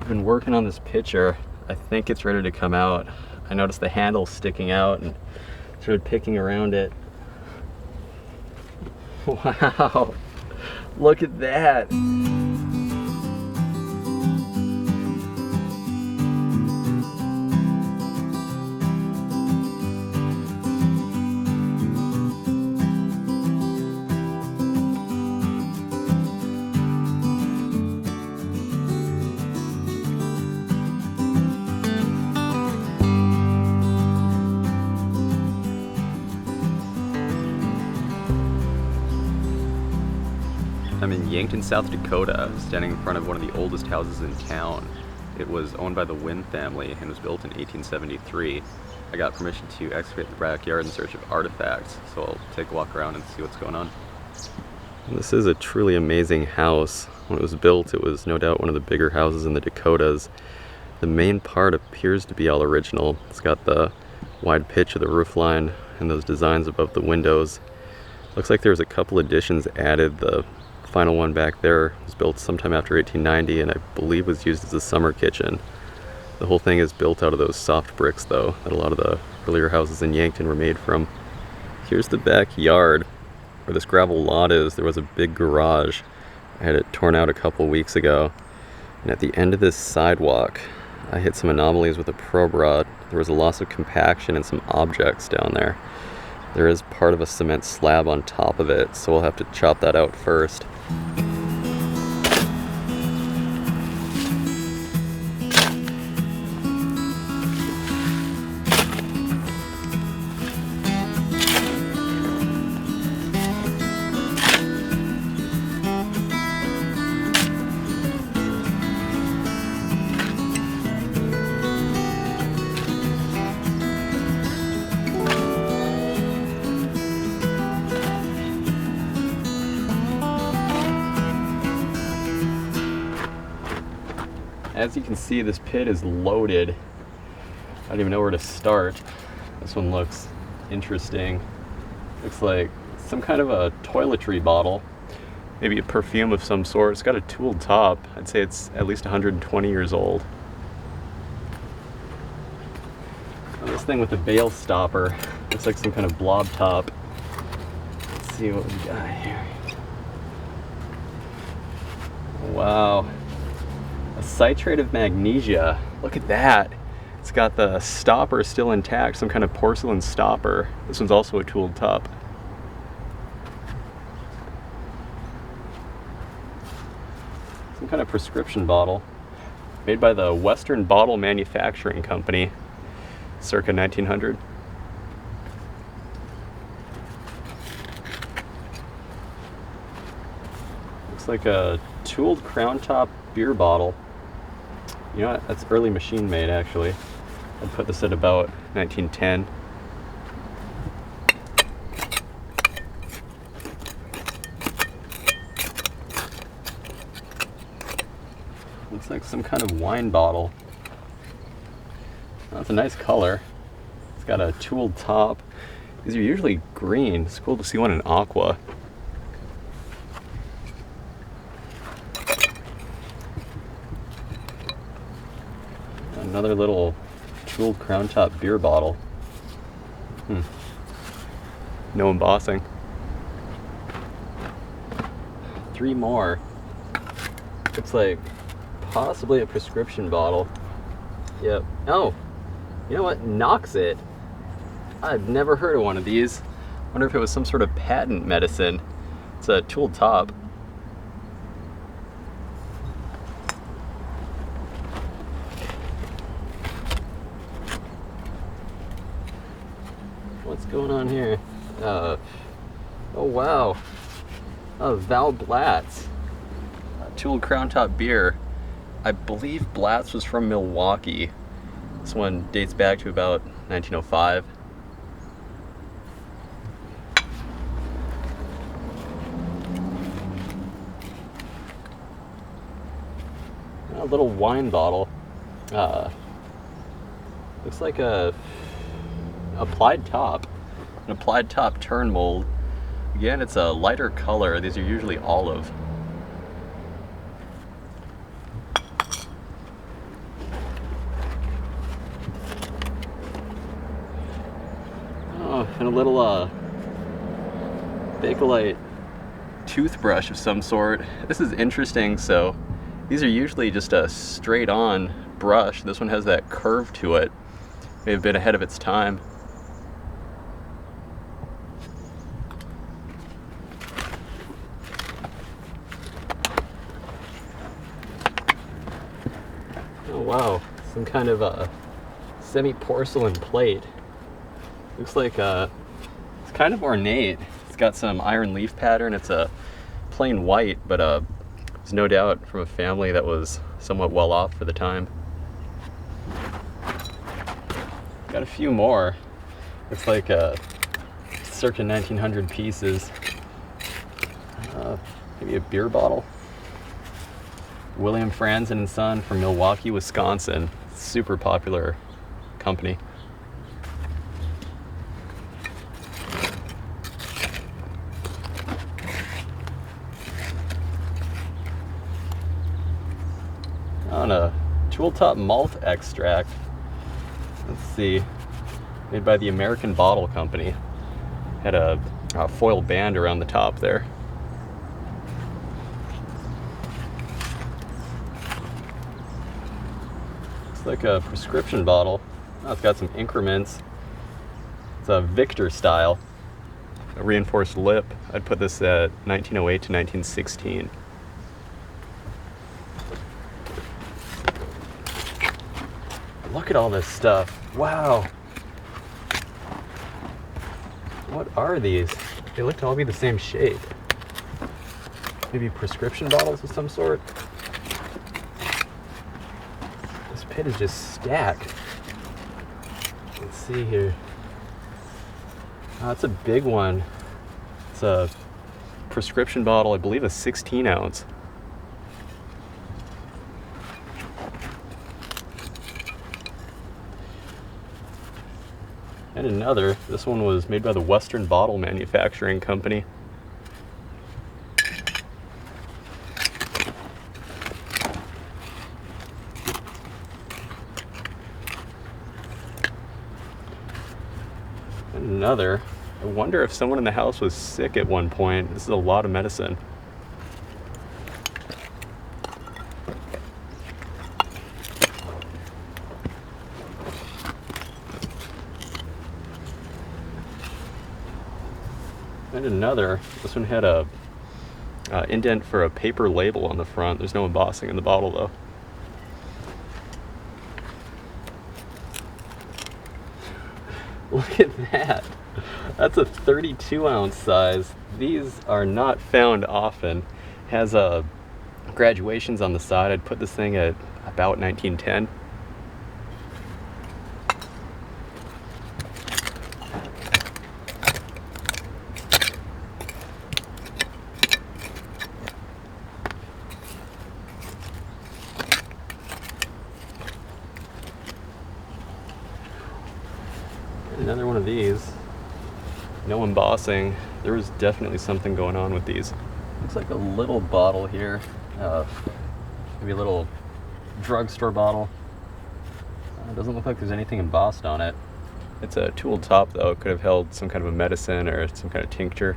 I've been working on this picture. I think it's ready to come out. I noticed the handle sticking out and started picking around it. Wow, look at that. I'm in Yankton, South Dakota, standing in front of one of the oldest houses in town. It was owned by the Wynn family and was built in 1873. I got permission to excavate the backyard in search of artifacts, so I'll take a walk around and see what's going on. This is a truly amazing house. When it was built, it was no doubt one of the bigger houses in the Dakotas. The main part appears to be all original. It's got the wide pitch of the roof line and those designs above the windows. Looks like there's a couple additions added. The final one back there was built sometime after 1890 and I believe was used as a summer kitchen. The whole thing is built out of those soft bricks though, that a lot of the earlier houses in Yankton were made from. Here's the backyard. Where this gravel lot is, there was a big garage. I had it torn out a couple weeks ago. And at the end of this sidewalk, I hit some anomalies with a probe rod. There was a loss of compaction and some objects down there. There is part of a cement slab on top of it, so we'll have to chop that out first. As you can see, this pit is loaded. I don't even know where to start. This one looks interesting. Looks like some kind of a toiletry bottle. Maybe a perfume of some sort. It's got a tooled top. I'd say it's at least 120 years old. And this thing with the bale stopper. Looks like some kind of blob top. Let's see what we got here. Wow. A citrate of magnesia. Look at that. It's got the stopper still intact, some kind of porcelain stopper. This one's also a tooled top. Some kind of prescription bottle. Made by the Western Bottle Manufacturing Company, circa 1900. Looks like a tooled crown top beer bottle. You know what? That's early machine made actually. I'd put this at about 1910. Looks like some kind of wine bottle. That's a nice color. It's got a tooled top. These are usually green. It's cool to see one in aqua. Another little tooled crown top beer bottle. No embossing. 3 more. Looks like possibly a prescription bottle. Yep. Oh, you know what? Noxit. I've never heard of one of these. Wonder if it was some sort of patent medicine. It's a tooled top. What's going on here? Oh wow. Val Blatz. Tooled crown top beer. I believe Blatz was from Milwaukee. This one dates back to about 1905. A little wine bottle. Looks like a applied top. An applied top turn mold. Again, it's a lighter color. These are usually olive. And a little Bakelite toothbrush of some sort. This is interesting. So these are usually just a straight on brush. This one has that curve to it. May have been ahead of its time. Oh wow, some kind of a semi-porcelain plate. Looks like it's kind of ornate. It's got some iron leaf pattern. It's a plain white, but it's no doubt from a family that was somewhat well off for the time. Got a few more. Looks like circa 1900 pieces. Maybe a beer bottle. William Franzen and Son from Milwaukee, Wisconsin. Super popular company. On a tool top malt extract. Let's see. Made by the American Bottle Company. Had a foil band around the top there. Like a prescription bottle. Oh, it's got some increments. It's a Victor style, a reinforced lip. I'd put this at 1908 to 1916. Look at all this stuff. Wow. What are these? They look to all be the same shape. Maybe prescription bottles of some sort. Pit is just stacked. Let's see here. Oh, that's a big one. It's a prescription bottle, I believe a 16 ounce. And another, this one was made by the Western Bottle Manufacturing Company. Another. I wonder if someone in the house was sick at one point. This is a lot of medicine. And another. This one had a indent for a paper label on the front. There's no embossing in the bottle though. Look at that. That's a 32 ounce size. These are not found often. Has graduations on the side. I'd put this thing at about 1910. Another one of these. No embossing. There was definitely something going on with these. Looks like a little bottle here. Maybe a little drugstore bottle. Doesn't look like there's anything embossed on it. It's a tool top though. It could have held some kind of a medicine or some kind of tincture.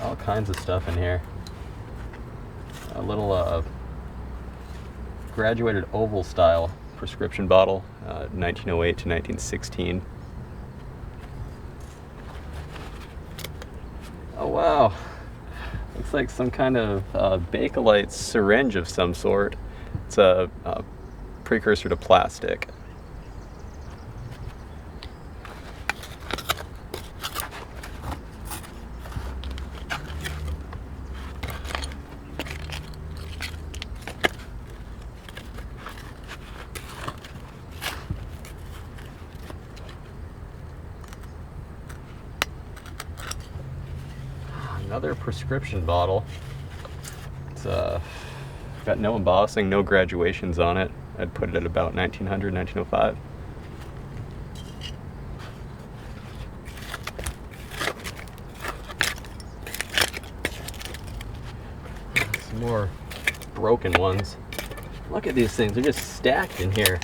All kinds of stuff in here. A little graduated oval style prescription bottle, 1908 to 1916. Oh wow, looks like some kind of Bakelite syringe of some sort. It's a precursor to plastic. Another prescription bottle. It's got no embossing, no graduations on it. I'd put it at about 1900, 1905. Some more broken ones. Look at these things, they're just stacked in here.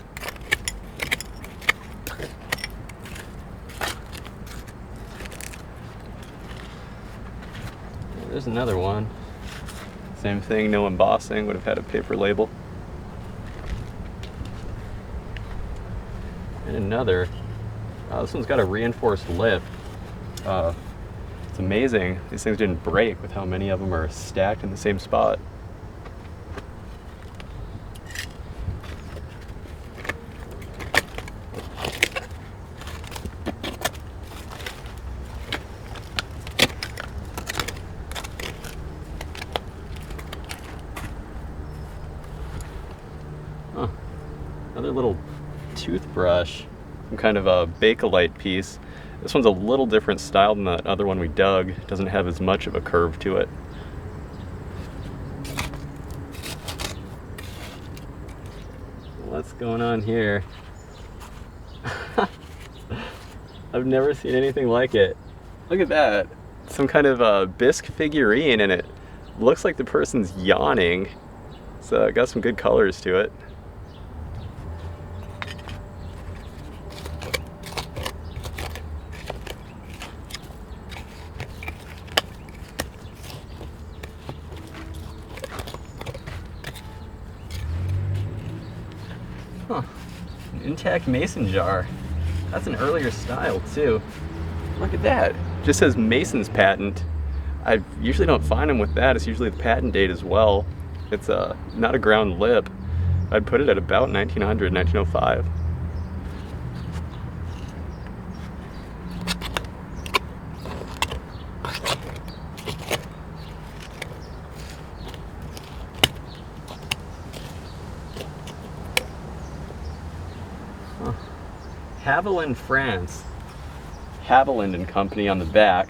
There's another one. Same thing, no embossing, would have had a paper label. And another. This one's got a reinforced lip. It's amazing these things didn't break with how many of them are stacked in the same spot. Another little toothbrush, some kind of a Bakelite piece. This one's a little different style than that other one we dug. It doesn't have as much of a curve to it. What's going on here? I've never seen anything like it. Look at that. Some kind of a bisque figurine, and it looks like the person's yawning. So it got some good colors to it. Huh, an intact mason jar. That's an earlier style too. Look at that, just says Mason's patent. I usually don't find them with that, it's usually the patent date as well. It's not a ground lip. I'd put it at about 1900, 1905. Haviland, France. Haviland and Company on the back.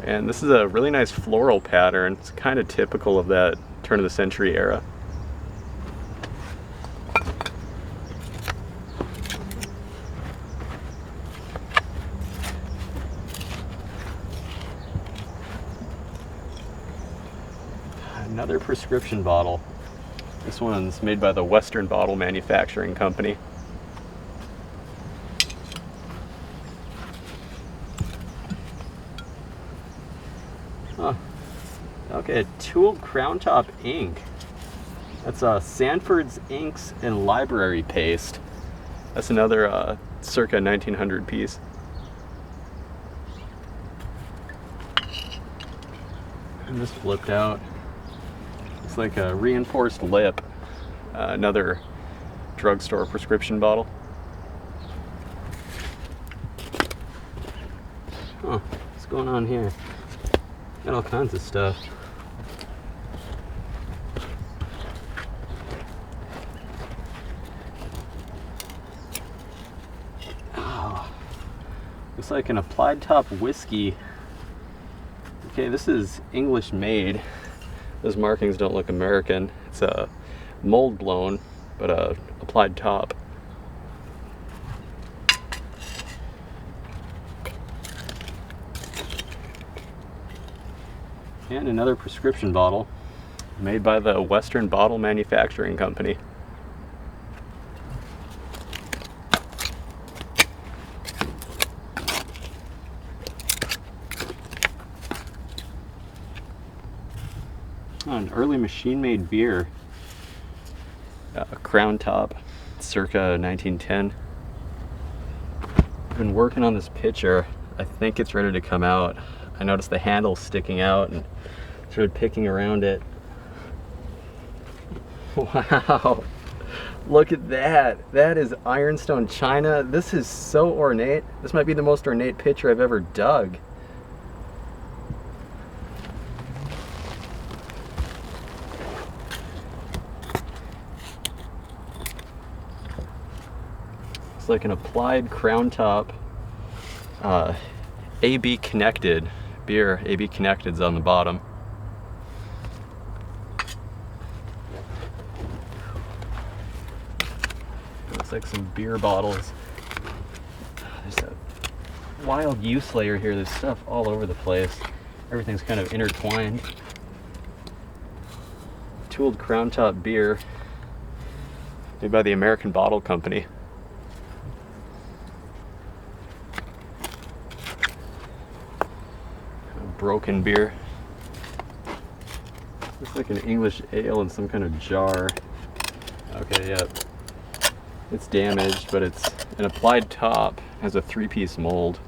And this is a really nice floral pattern. It's kind of typical of that turn of the century era. Another prescription bottle. This one's made by the Western Bottle Manufacturing Company. Okay, tooled crown top ink. That's Sanford's Inks and Library Paste. That's another circa 1900 piece. And this flipped out. It's like a reinforced lip. Another drugstore prescription bottle. Huh, what's going on here? Got all kinds of stuff. Oh, looks like an applied top whiskey. Okay, this is English made. Those markings don't look American. It's a mold blown, but a applied top. And another prescription bottle made by the Western Bottle Manufacturing Company. Oh, an early machine-made beer. A crown top, circa 1910. I've been working on this pitcher. I think it's ready to come out. I noticed the handle sticking out and started picking around it. Wow, look at that. That is ironstone china. This is so ornate. This might be the most ornate pitcher I've ever dug. It's like an applied crown top, AB connected. Beer, AB Connected's on the bottom. Looks like some beer bottles. There's a wild use layer here. There's stuff all over the place. Everything's kind of intertwined. Tooled crown top beer. made by the American Bottle Company. Broken beer. Looks like an English ale in some kind of jar. Okay, yeah. It's damaged, but it's an applied top. Has a 3-piece mold.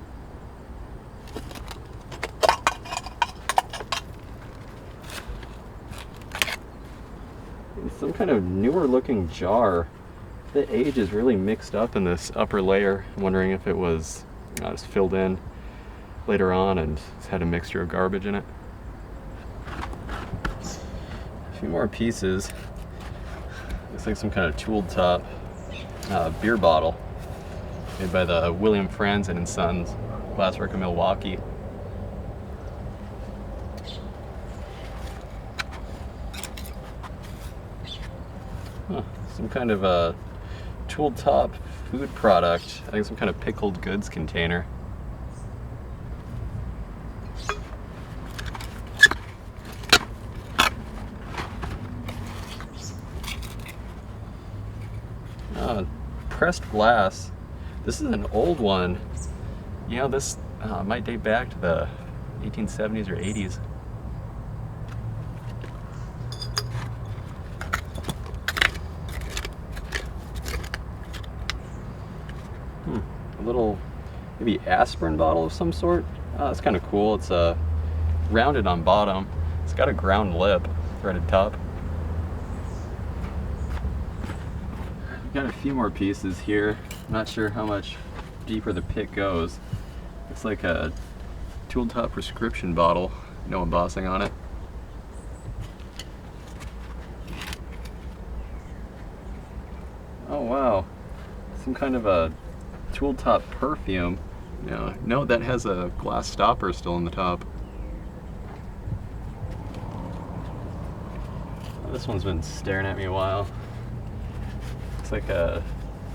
It's some kind of newer looking jar. The age is really mixed up in this upper layer. I'm wondering if it was just filled in later on and it's had a mixture of garbage in it. A few more pieces. Looks like some kind of tooled top beer bottle made by the William Franzen and Sons glasswork of Milwaukee. Some kind of a tooled top food product. I think some kind of pickled goods container. Pressed glass. This is an old one. You know, this might date back to the 1870s or 80s. A little, maybe aspirin bottle of some sort. It's kind of cool. It's rounded on bottom. It's got a ground lip right at top. Got a few more pieces here. I'm not sure how much deeper the pick goes. It's like a tooled top prescription bottle. No embossing on it. Oh wow. Some kind of a tooled top perfume. No, that has a glass stopper still on the top. This one's been staring at me a while. Looks like a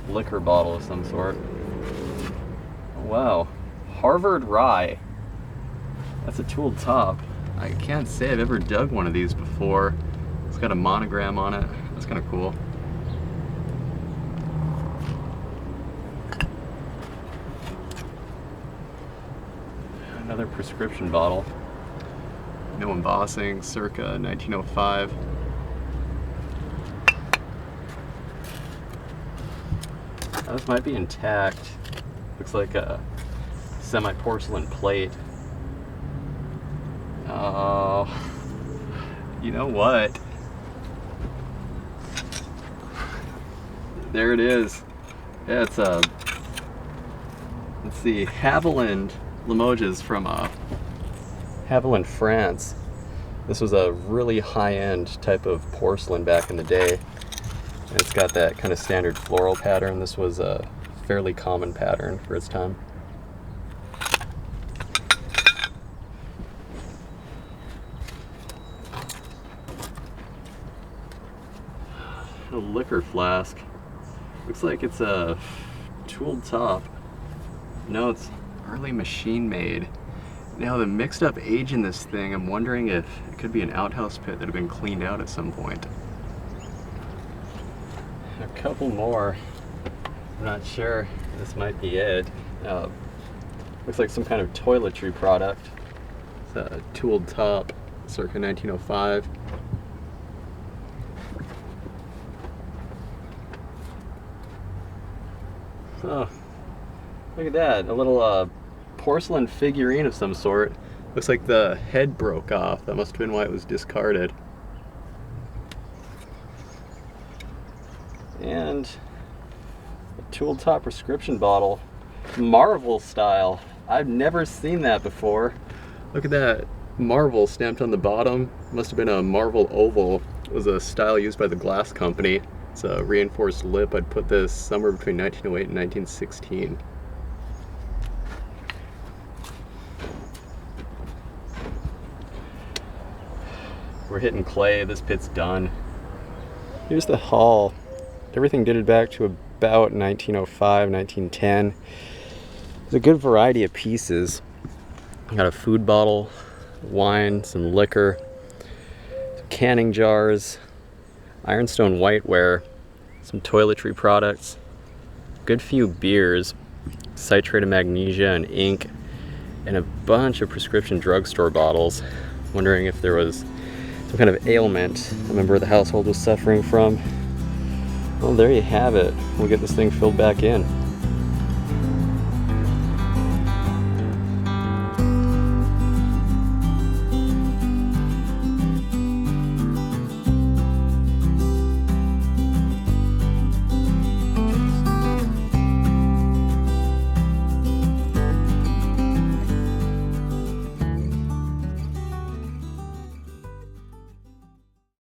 liquor bottle of some sort. Oh, wow. Harvard Rye. That's a tooled top. I can't say I've ever dug one of these before. It's got a monogram on it. That's kind of cool. Another prescription bottle. No embossing, circa 1905. This might be intact. Looks like a semi-porcelain plate. Oh, you know what? There it is. Yeah, it's a, let's see, Haviland Limoges from Haviland, France. This was a really high-end type of porcelain back in the day. And it's got that kind of standard floral pattern. This was a fairly common pattern for its time. A liquor flask. Looks like it's a tooled top. No, it's early machine made. Now the mixed up age in this thing, I'm wondering if it could be an outhouse pit that had been cleaned out at some point. A couple more. I'm not sure. This might be it. Looks like some kind of toiletry product. It's a tooled top, circa 1905. Oh, look at that. A little porcelain figurine of some sort. Looks like the head broke off. That must have been why it was discarded. And a tooled top prescription bottle, Marvel style. I've never seen that before. Look at that, Marvel stamped on the bottom. Must have been a Marvel oval. It was a style used by the glass company. It's a reinforced lip. I'd put this somewhere between 1908 and 1916. We're hitting clay. This pit's done. Here's the haul. Everything dated back to about 1905, 1910. There's a good variety of pieces. Got a food bottle, wine, some liquor, some canning jars, ironstone whiteware, some toiletry products, good few beers, citrate of magnesia and ink, and a bunch of prescription drugstore bottles. Wondering if there was some kind of ailment a member of the household was suffering from. Well, there you have it. We'll get this thing filled back in.